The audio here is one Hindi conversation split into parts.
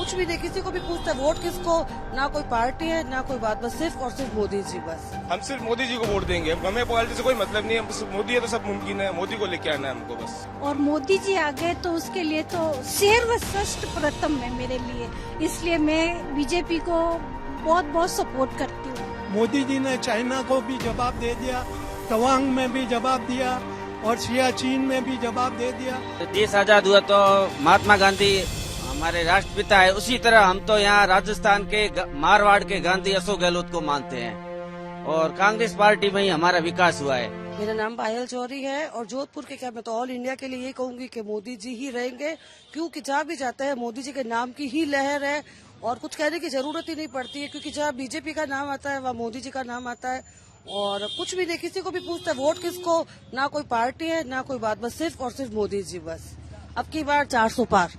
कुछ भी नहीं, किसी को भी पूछता है वोट किसको, ना कोई पार्टी है ना कोई बात, बस सिर्फ और सिर्फ मोदी जी। बस हम सिर्फ मोदी जी को वोट देंगे, हमें पार्टी से कोई मतलब नहीं है, बस मोदी है तो सब मुमकिन है, मोदी को लेके आना है हमको बस। और मोदी जी आ गए तो उसके लिए तो सर्वश्रेष्ठ प्रथम है मेरे लिए, इसलिए मैं बीजेपी को बहुत बहुत सपोर्ट करती हूँ। मोदी जी ने चाइना को भी जवाब दे दिया, तवांग में भी जवाब दिया और सियाचिन में भी जवाब दे दिया। देश आजाद हुआ तो महात्मा गांधी हमारे राष्ट्रपिता है, उसी तरह हम तो यहाँ राजस्थान के मारवाड़ के गांधी अशोक गहलोत को मानते हैं और कांग्रेस पार्टी में ही हमारा विकास हुआ है। मेरा नाम पायल चौधरी है और जोधपुर के क्या मैं तो ऑल इंडिया के लिए ये कहूंगी कि मोदी जी ही रहेंगे, क्योंकि जहाँ भी जाते हैं मोदी जी के नाम की ही लहर है और कुछ कहने की जरूरत ही नहीं पड़ती है, क्योंकि जहाँ बीजेपी का नाम आता है वहाँ मोदी जी का नाम आता है। और कुछ भी नहीं, किसी को भी पूछता है वोट किसको, ना कोई पार्टी है ना कोई बात, बस सिर्फ और सिर्फ मोदी जी। बस अब की बार 400 पार।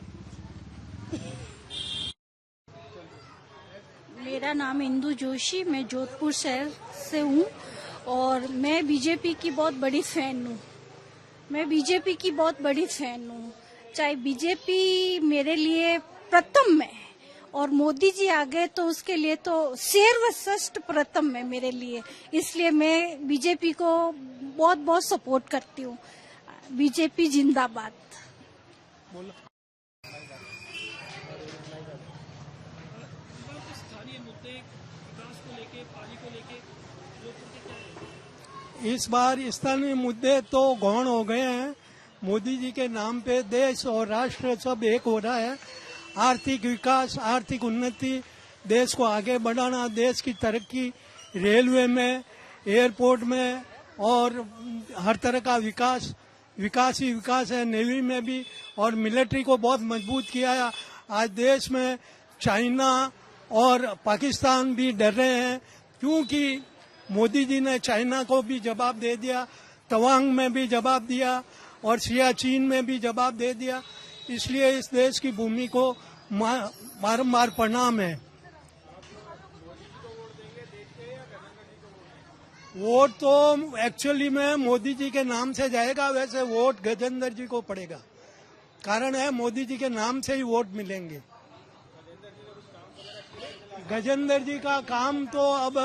मेरा नाम इंदु जोशी, मैं जोधपुर शहर से हूँ और मैं बीजेपी की बहुत बड़ी फैन हूँ। मैं बीजेपी की बहुत बड़ी फैन हूँ, चाहे बीजेपी मेरे लिए प्रथम है और मोदी जी आ गए तो उसके लिए तो सर्वश्रेष्ठ प्रथम है मेरे लिए, इसलिए मैं बीजेपी को बहुत बहुत सपोर्ट करती हूँ। बीजेपी जिंदाबाद। इस बार स्थानीय मुद्दे तो गौण हो गए हैं। मोदी जी के नाम पे देश और राष्ट्र सब एक हो रहा है। आर्थिक विकास, आर्थिक उन्नति, देश को आगे बढ़ाना, देश की तरक्की, रेलवे में, एयरपोर्ट में और हर तरह का विकास ही विकास है। नेवी में भी और मिलिट्री को बहुत मजबूत किया है। आज देश में चाइना और पाकिस्तान भी डर रहे हैं, क्योंकि मोदी जी ने चाइना को भी जवाब दे दिया, तवांग में भी जवाब दिया और सियाचिन में भी जवाब दे दिया। इसलिए इस देश की भूमि को बारंबार प्रणाम है। वोट तो एक्चुअली में मोदी जी के नाम से जाएगा, वैसे वोट गजेंद्र जी को पड़ेगा। कारण है मोदी जी के नाम से ही वोट मिलेंगे। गजेंद्र जी का काम तो अब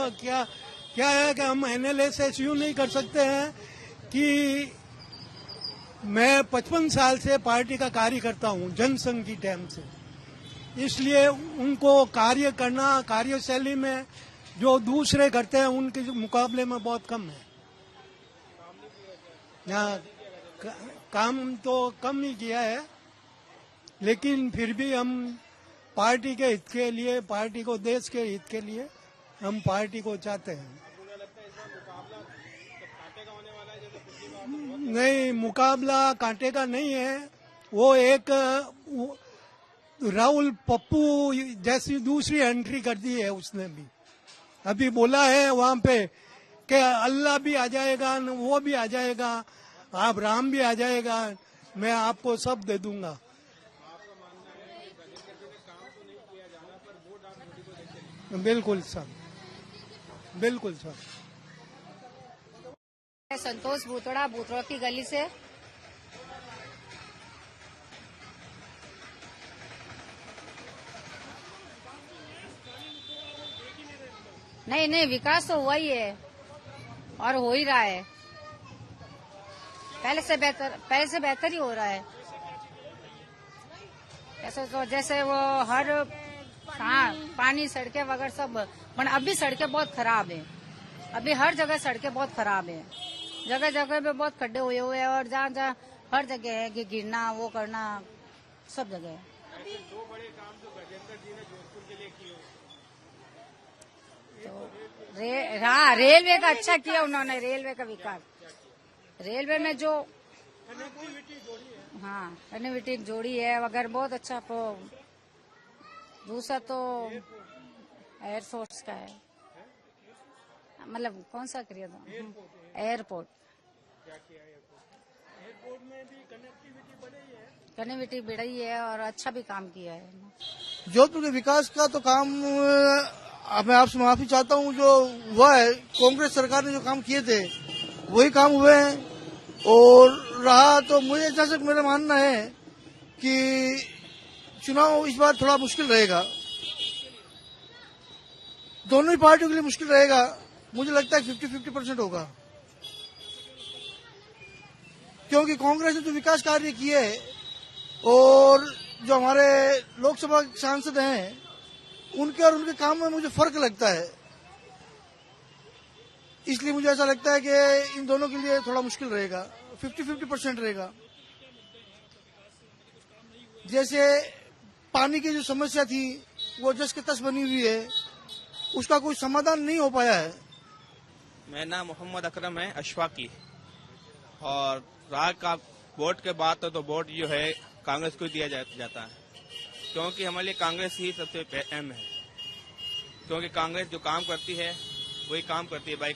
क्या है कि हम एनालिसिस यूं नहीं कर सकते हैं कि मैं 55 साल से पार्टी का कार्य करता हूं, जनसंघ की टाइम से, इसलिए उनको कार्य करना कार्यशैली में जो दूसरे करते हैं उनके मुकाबले में बहुत कम है। यहाँ काम तो कम ही किया है, लेकिन फिर भी हम पार्टी के हित के लिए, पार्टी को देश के हित के लिए हम पार्टी को चाहते हैं। नहीं, मुकाबला कांटे का नहीं है। वो एक राहुल पप्पू जैसी दूसरी एंट्री कर दी है उसने भी। अभी बोला है वहां पे कि अल्लाह भी आ जाएगा, वो भी आ जाएगा, आप राम भी आ जाएगा, मैं आपको सब दे दूंगा। बिल्कुल सर, बिल्कुल सर। संतोष भूतड़ा की गली से। नहीं, विकास तो हुआ ही है और हो ही रहा है। पहले से बेहतर ही हो रहा है। ऐसे तो जैसे वो हर पानी, सड़कें वगैरह सब, पर अभी सड़कें बहुत खराब है। अभी हर जगह सड़कें बहुत खराब है, जगह जगह पे बहुत खड्डे हुए हैं और जहाँ हर जगह है कि गिरना, वो करना, सब जगह है। दो बड़े काम जो गजेंद्र जी ने जोधपुर के लिए किए, तो हाँ, रेलवे का अच्छा किया उन्होंने, रेलवे का विकास। रेलवे में जो कनेक्टिविटी जोड़ी है वगैरह बहुत अच्छा। दूसरा तो एयरफोर्स का है, मतलब कौन सा किया था? एयरपोर्ट में भी कनेक्टिविटी बढ़ी है और अच्छा भी काम किया है। जोधपुर के विकास का तो काम मैं आपसे माफी चाहता हूँ, जो हुआ है कांग्रेस सरकार ने जो काम किए थे वही काम हुए हैं। और रहा तो मुझे जैसे मेरा मानना है कि चुनाव इस बार थोड़ा मुश्किल रहेगा, दोनों ही पार्टियों के लिए मुश्किल रहेगा। मुझे लगता है 50-50% होगा, क्योंकि कांग्रेस ने जो विकास कार्य किए और जो हमारे लोकसभा सांसद हैं उनके और उनके काम में मुझे फर्क लगता है। इसलिए मुझे ऐसा लगता है कि इन दोनों के लिए थोड़ा मुश्किल रहेगा, 50-50% रहेगा। जैसे पानी की जो समस्या थी वो जस के तस बनी हुई है, उसका कोई समाधान नहीं हो पाया है। मेरा नाम मोहम्मद अकरम है अशफाकी, और राग का वोट के बाद तो वोट जो है कांग्रेस को दिया जाता है, क्योंकि हमारे लिए कांग्रेस ही सबसे अहम है। क्योंकि कांग्रेस जो काम करती है वही काम करती है भाई।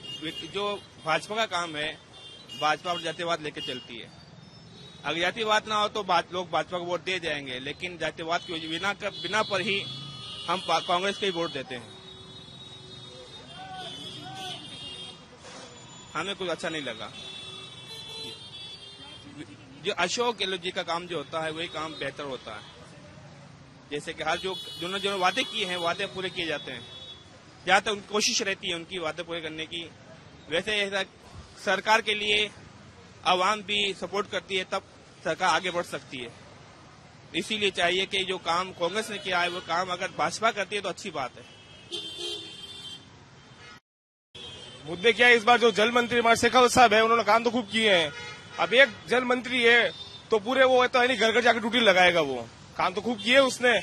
जो भाजपा का काम है, भाजपा जातिवाद लेके चलती है। अगर जातिवाद ना हो तो लोग भाजपा को वोट दे जाएंगे, लेकिन जातिवाद की बिना पर ही हम कांग्रेस को ही वोट देते हैं। हमें कुछ अच्छा नहीं लगा। जो अशोक गहलोत जी का काम जो होता है वही काम बेहतर होता है। जैसे कि हर जो वादे किए हैं वादे पूरे किए जाते हैं, जहाँ तक उनकी कोशिश रहती है उनकी वादे पूरे करने की। वैसे सरकार के लिए आवाम भी सपोर्ट करती है, तब सरकार आगे बढ़ सकती है। इसीलिए चाहिए कि जो काम कांग्रेस ने किया है वो काम अगर भाजपा करती है तो अच्छी बात है। मुद्दे क्या है, इस बार जो जल मंत्री हमारे शेखावत साहब है उन्होंने काम तो खूब किए हैं। अब एक जल मंत्री है तो पूरे वो तो है नहीं, घर घर जाकर ड्यूटी लगाएगा। वो काम तो खूब किए उसने।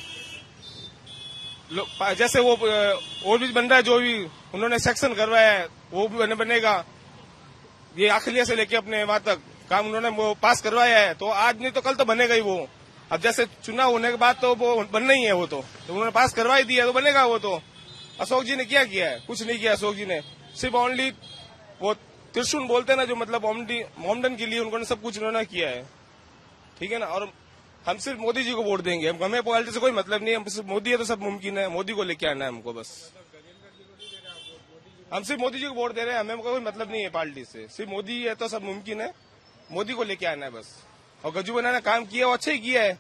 जैसे वो और भी बन रहा है, जो भी उन्होंने सेक्शन करवाया है वो भी बनेगा। ये आखिलिया से लेके अपने वहां तक काम उन्होंने वो पास करवाया है, तो आज नहीं तो कल तो बनेगा ही वो। अब जैसे चुनाव होने के बाद तो वो बनना ही है, वो तो उन्होंने पास करवा ही दिया तो बनेगा वो तो। अशोक जी ने क्या किया है? कुछ नहीं किया। अशोक जी ने सिर्फ ओनली वो त्रिशूल बोलते हैं ना, जो मतलब मोमडन के लिए उन्होंने सब कुछ उन्होंने किया है, ठीक है ना। और हम सिर्फ मोदी जी को वोट देंगे, हमें पॉलिटिक्स से कोई मतलब नहीं है। हम सिर्फ मोदी है तो सब मुमकिन है, मोदी को लेके आना है हमको बस। हम सिर्फ मोदी जी को वोट दे रहे हैं, हमें कोई मतलब नहीं है पार्टी से। सिर्फ मोदी है तो सब मुमकिन है, मोदी को लेके आना है बस। और गज्जू बना ने काम किया वो अच्छा ही किया है।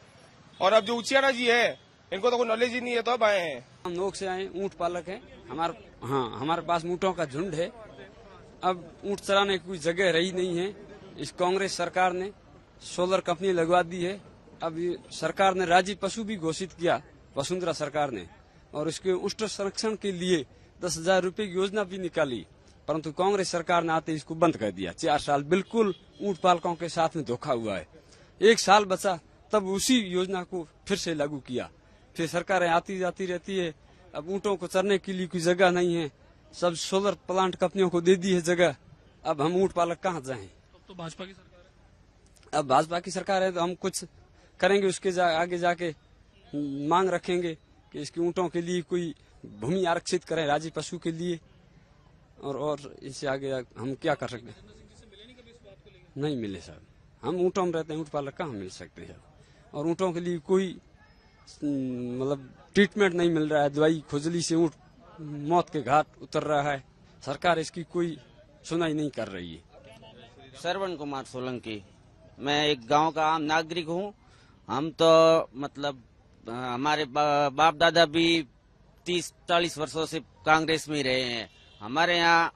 और अब जो उचियारा जी है इनको तो कोई नॉलेज ही नहीं है, तो अब आए हैं। हम लोग से आए, ऊंट पालक हैं हमारे पास ऊंटों का झुंड है। अब ऊंट चराने की कोई जगह रही नहीं है। इस कांग्रेस सरकार ने सोलर कंपनी लगवा दी है। अब सरकार ने राज्य पशु भी घोषित किया, वसुंधरा सरकार ने, और इसके ऊंट संरक्षण के लिए 10,000 रूपये की योजना भी निकाली, परंतु कांग्रेस सरकार ने आते इसको बंद कर दिया। 4 साल बिल्कुल ऊंट पालकों के साथ में धोखा हुआ है। 1 साल बचा तब उसी योजना को फिर से लागू किया। फिर सरकारें आती जाती रहती है। अब ऊंटों को चरने के लिए कोई जगह नहीं है, सब सोलर प्लांट कंपनियों को दे दी है जगह। अब हम ऊंट पालक कहाँ जाएं? तो भाजपा की सरकार है। अब भाजपा की सरकार है तो हम कुछ करेंगे, उसके आगे जाके मांग रखेंगे कि इसके ऊंटों के लिए कोई भूमि आरक्षित करें राज्य पशु के लिए। और इससे आगे हम क्या कर सकते हैं? नहीं मिले साहब, हम ऊंटों में रहते हैं, ऊंट पालक कहाँ मिल सकते हैं? और ऊंटों के लिए कोई मतलब ट्रीटमेंट नहीं मिल रहा है। दवाई खुजली से ऊंट मौत के घाट उतर रहा है। सरकार इसकी कोई सुनाई नहीं कर रही है। श्रवण कुमार सोलंकी, मैं एक गांव का आम नागरिक हूं। हम तो मतलब हमारे बाप दादा भी 30-40 वर्षों से कांग्रेस में ही रहे हैं। हमारे यहाँ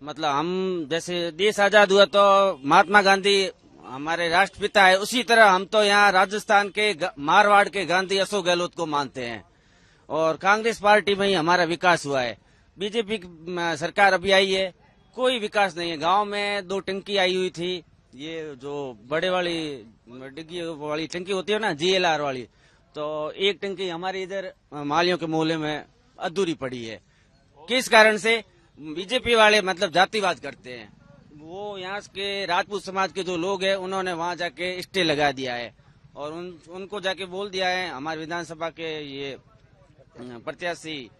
मतलब हम जैसे देश आजाद हुआ तो महात्मा गांधी हमारे राष्ट्रपिता है, उसी तरह हम तो यहाँ राजस्थान के मारवाड़ के गांधी अशोक गहलोत को मानते हैं। और कांग्रेस पार्टी में ही हमारा विकास हुआ है। बीजेपी की सरकार अभी आई है, कोई विकास नहीं है। गांव में 2 टंकी आई हुई थी, ये जो बड़े वाली डिग्गी वाली टंकी होती है ना, GLR वाली, तो एक टंकी हमारे इधर मालियों के मोहल्ले में अधूरी पड़ी है। किस कारण से? बीजेपी वाले मतलब जातिवाद करते हैं। वो यहाँ के राजपूत समाज के जो लोग हैं उन्होंने वहाँ जाके स्टे लगा दिया है, और उनको जाके बोल दिया है। हमारे विधानसभा के ये प्रत्याशी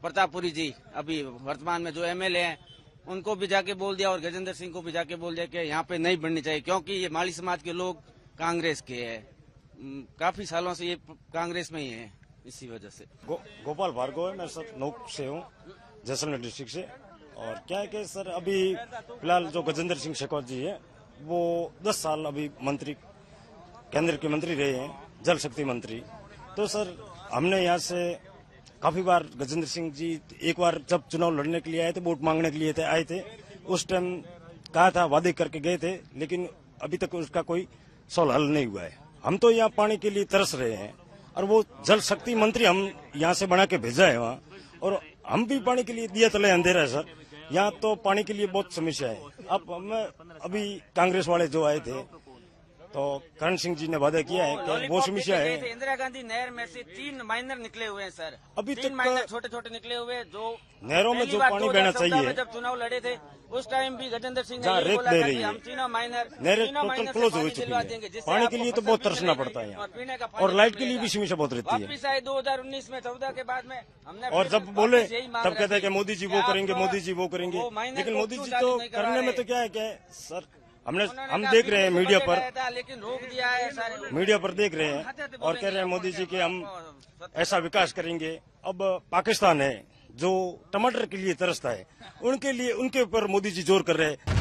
प्रतापपुरी जी अभी वर्तमान में जो MLA हैं उनको भी जाके बोल दिया, और गजेंद्र सिंह को भी जाके बोल दिया कि यहाँ पे नहीं बननी चाहिए, क्योंकि ये माली समाज के लोग कांग्रेस के हैं। काफी सालों से ये कांग्रेस में ही है, इसी वजह से। गोपाल भार्गव है, मैं सर नौक से हूँ, जैसलमेर डिस्ट्रिक्ट से। और क्या है कि सर अभी फिलहाल जो गजेंद्र सिंह शेखावत जी है वो 10 साल अभी मंत्री, केंद्र के मंत्री रहे हैं, जल शक्ति मंत्री। तो सर हमने यहाँ से काफी बार गजेंद्र सिंह जी एक बार जब चुनाव लड़ने के लिए आए थे, वोट मांगने के लिए आए थे, उस टाइम कहा था, वादे करके गए थे, लेकिन अभी तक उसका कोई सॉल्व हल नहीं हुआ है। हम तो यहाँ पानी के लिए तरस रहे हैं और वो जल शक्ति मंत्री हम यहाँ से बना के भेजा है वहाँ, और हम भी पानी के लिए दिया तले अंधेरा है सर। यहाँ तो पानी के लिए बहुत समस्या है। अब मैं अभी कांग्रेस वाले जो आए थे तो करण सिंह जी ने वादा किया है कि वो समस्या है। इंदिरा गांधी नहर में से 3 माइनर निकले हुए हैं सर, अभी 3 माइनर छोटे छोटे निकले हुए हैं, जो नहरों में जो पानी बहना चाहिए। जब चुनाव लड़े थे उस टाइम भी गजेंद्र सिंह ने जहाँ ये रेत बोला बह था रही कि है, हम तीनों माइनर टोटल क्लोज हो चुकी है। पानी के लिए तो बहुत तरसना पड़ता है यहाँ, और लाइट के लिए भी समस्या बहुत रहती है। वापिस आए 2019 में 14 के बाद में हमने, और जब बोले तब कहते हैं कि मोदी जी वो करेंगे, मोदी जी वो करेंगे, लेकिन मोदी जी तो करने में तो क्या है सर, हम देख रहे हैं मीडिया पर, लेकिन रोक दिया है सारे, मीडिया पर देख रहे हैं और कह रहे हैं मोदी जी के हम ऐसा विकास करेंगे। अब पाकिस्तान है जो टमाटर के लिए तरसता है, उनके लिए उनके ऊपर मोदी जी जोर कर रहे हैं।